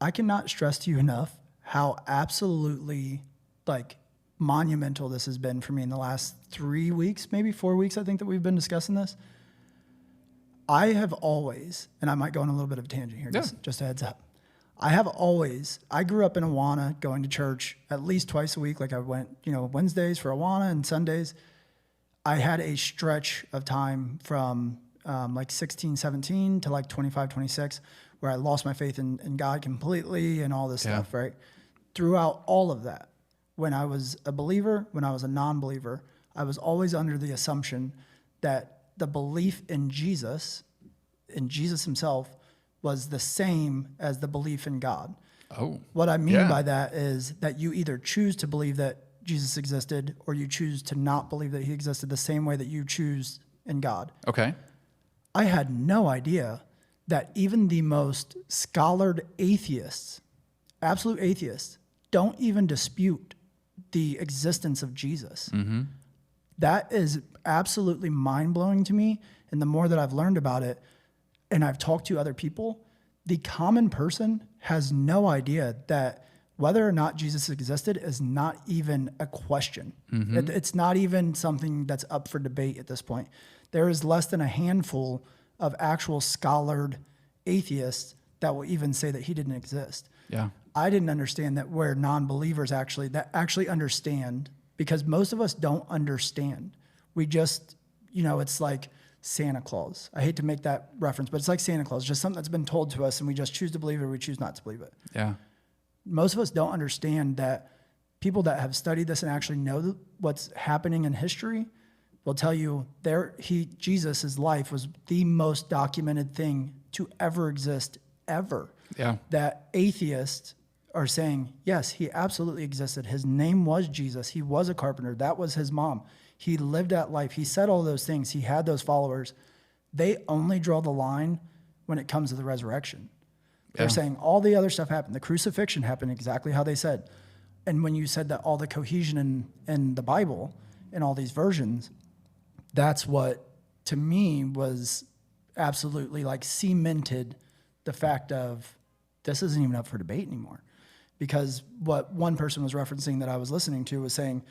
I cannot stress to you enough how absolutely like monumental this has been for me in the last 3 weeks, maybe 4 weeks. I think that we've been discussing this. I have always, and I might go on a little bit of a tangent here, just a heads up. I grew up in Awana, going to church at least twice a week. Like I went, Wednesdays for Awana and Sundays. I had a stretch of time from like 16, 17 to like 25, 26, where I lost my faith in God completely and all this stuff, right? Throughout all of that, when I was a believer, when I was a non-believer, I was always under the assumption that the belief in Jesus himself, was the same as the belief in God. Oh. What I mean by that is that you either choose to believe that Jesus existed or you choose to not believe that he existed the same way that you choose in God. Okay. I had no idea that even the most scholared atheists, absolute atheists, don't even dispute the existence of Jesus. Mm-hmm. That is absolutely mind-blowing to me. And the more that I've learned about it and I've talked to other people, the common person has no idea that whether or not Jesus existed is not even a question. Mm-hmm. It's not even something that's up for debate at this point. There is less than a handful of actual scholared atheists that will even say that he didn't exist. Yeah. I didn't understand that where non-believers actually understand, because most of us don't understand. We just, it's like Santa Claus. I hate to make that reference, but it's like Santa Claus, just something that's been told to us and we just choose to believe it or we choose not to believe it. Yeah. Most of us don't understand that people that have studied this and actually know what's happening in history will tell you Jesus' life was the most documented thing to ever exist, ever. Yeah. That atheists are saying, yes, he absolutely existed. His name was Jesus. He was a carpenter. That was his mom. He lived that life. He said all those things. He had those followers. They only draw the line when it comes to the resurrection. They're saying all the other stuff happened. The crucifixion happened exactly how they said. And when you said that all the cohesion in the Bible, in all these versions, that's what, to me, was absolutely like cemented the fact of this isn't even up for debate anymore. Because what one person was referencing that I was listening to was saying,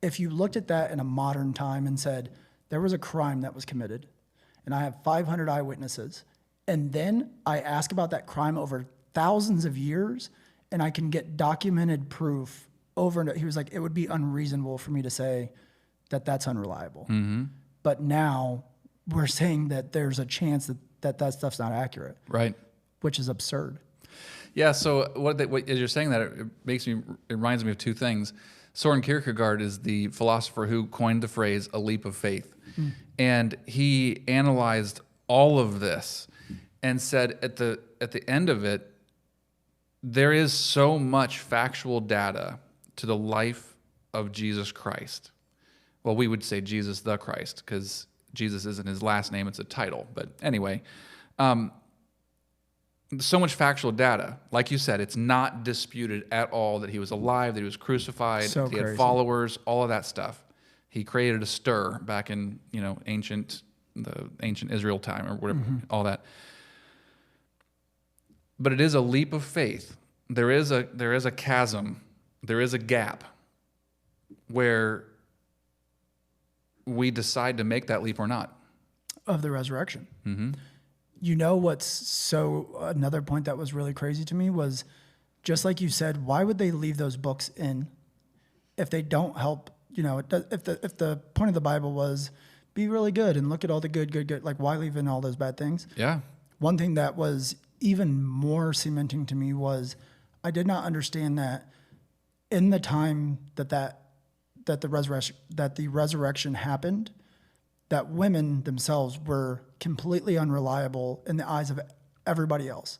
if you looked at that in a modern time and said, there was a crime that was committed, and I have 500 eyewitnesses, and then I ask about that crime over thousands of years, and I can get documented proof over and over. He was like, it would be unreasonable for me to say that that's unreliable. Mm-hmm. But now we're saying that there's a chance that stuff's not accurate. Right. Which is absurd. Yeah. So as you're saying that, it reminds me of two things. Soren Kierkegaard is the philosopher who coined the phrase "a leap of faith," and he analyzed all of this and said at the end of it, there is so much factual data to the life of Jesus Christ. Well, we would say Jesus the Christ because Jesus isn't his last name; it's a title. But anyway. So much factual data. Like you said, it's not disputed at all that he was alive, that he was crucified, that he had followers, all of that stuff. He created a stir back in, the ancient Israel time or whatever, all that. But it is a leap of faith. There is a chasm, there is a gap where we decide to make that leap or not. Of the resurrection. Mm-hmm. Another point that was really crazy to me was, just like you said, why would they leave those books in if they don't help, if the point of the Bible was be really good and look at all the good, like why leave in all those bad things? Yeah. One thing that was even more cementing to me was I did not understand that in the time that the resurrection happened, that women themselves were completely unreliable in the eyes of everybody else.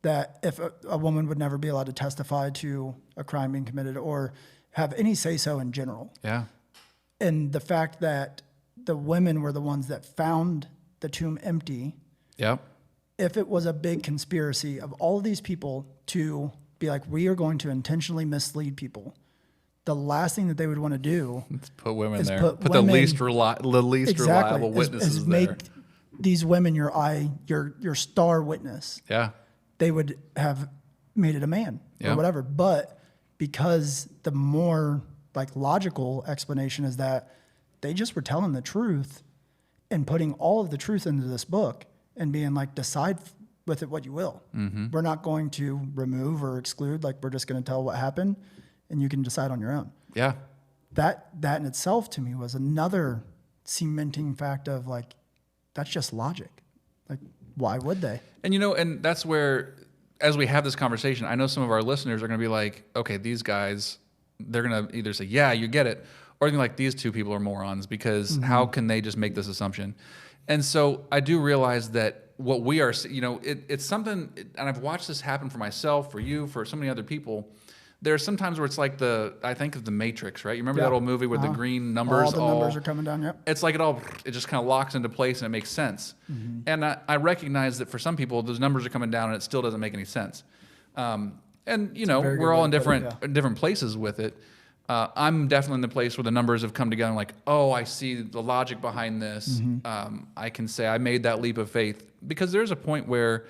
That if a woman would never be allowed to testify to a crime being committed or have any say-so in general. Yeah. And the fact that the women were the ones that found the tomb empty. Yep. If it was a big conspiracy of all of these people to be like, we are going to intentionally mislead people, the last thing that they would want to do is put women there. Put the least reliable witnesses is there. Make these women your star witness. Yeah. They would have made it a man Yeah. or whatever. But because the more like logical explanation is that they just were telling the truth and putting all of the truth into this book and being like, decide with it what you will. We're not going to remove or exclude, like we're just going to tell what happened and you can decide on your own. Yeah. That in itself to me was another cementing fact of like, that's just logic. Like, why would they? And and that's where, as we have this conversation, I know some of our listeners are going to be like, okay, these guys, they're going to either say, yeah, you get it, or they're like, these two people are morons because how can they just make this assumption? And so I do realize that what we are, it's something, and I've watched this happen for myself, for you, for so many other people. There's sometimes where it's like I think of The Matrix, right? You remember that old movie with the green numbers? All the numbers are coming down, yep. It's like it just kind of locks into place and it makes sense. And I recognize that for some people, those numbers are coming down and it still doesn't make any sense. And, we're all in different places with it. I'm definitely in the place where the numbers have come together and like, oh, I see the logic behind this. I can say I made that leap of faith because there's a point where,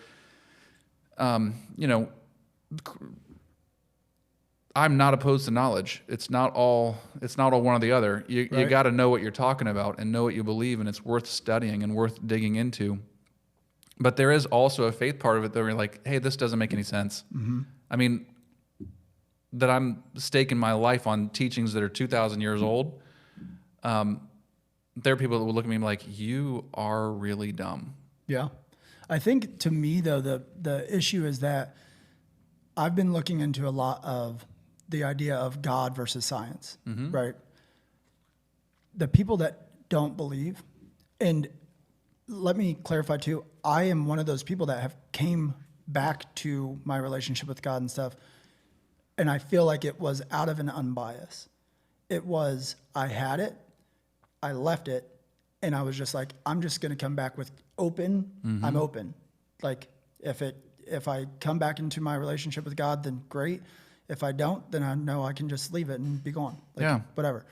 I'm not opposed to knowledge. It's not all one or the other. You got to know what you're talking about and know what you believe, and it's worth studying and worth digging into. But there is also a faith part of it that we're like, hey, this doesn't make any sense. I mean, that I'm staking my life on teachings that are 2,000 years old. There are people that will look at me and be like, you are really dumb. Yeah. I think to me, though, the issue is that I've been looking into a lot of the idea of God versus science, right? The people that don't believe, and let me clarify too, I am one of those people that have came back to my relationship with God and stuff, and I feel like it was out of an unbiased. It was, I had it, I left it, and I was just like, I'm just going to come back with open. I'm open. Like if I come back into my relationship with God, then great. If I don't, then I know I can just leave it and be gone. Like, whatever.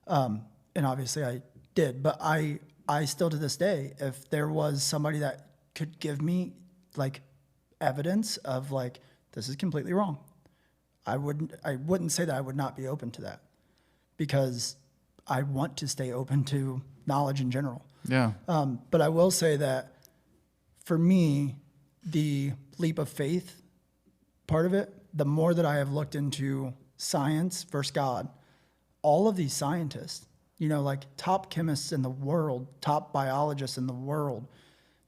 And obviously I did, but I still to this day, if there was somebody that could give me like evidence of like, this is completely wrong, I wouldn't say that I would not be open to that because I want to stay open to knowledge in general. Yeah. But I will say that for me, the leap of faith part of it, the more that I have looked into science versus God, all of these scientists, like top chemists in the world, top biologists in the world,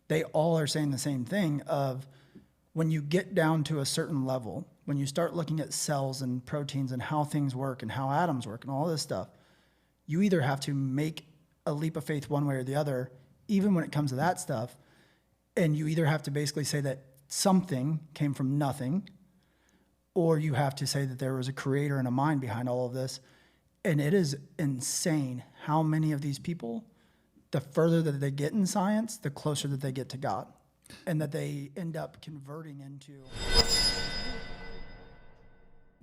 they all are saying the same thing of when you get down to a certain level, when you start looking at cells and proteins and how things work and how atoms work and all this stuff, you either have to make a leap of faith one way or the other, even when it comes to that stuff. And you either have to basically say that something came from nothing, or you have to say that there was a creator and a mind behind all of this. And it is insane how many of these people, the further that they get in science, the closer that they get to God, and that they end up converting into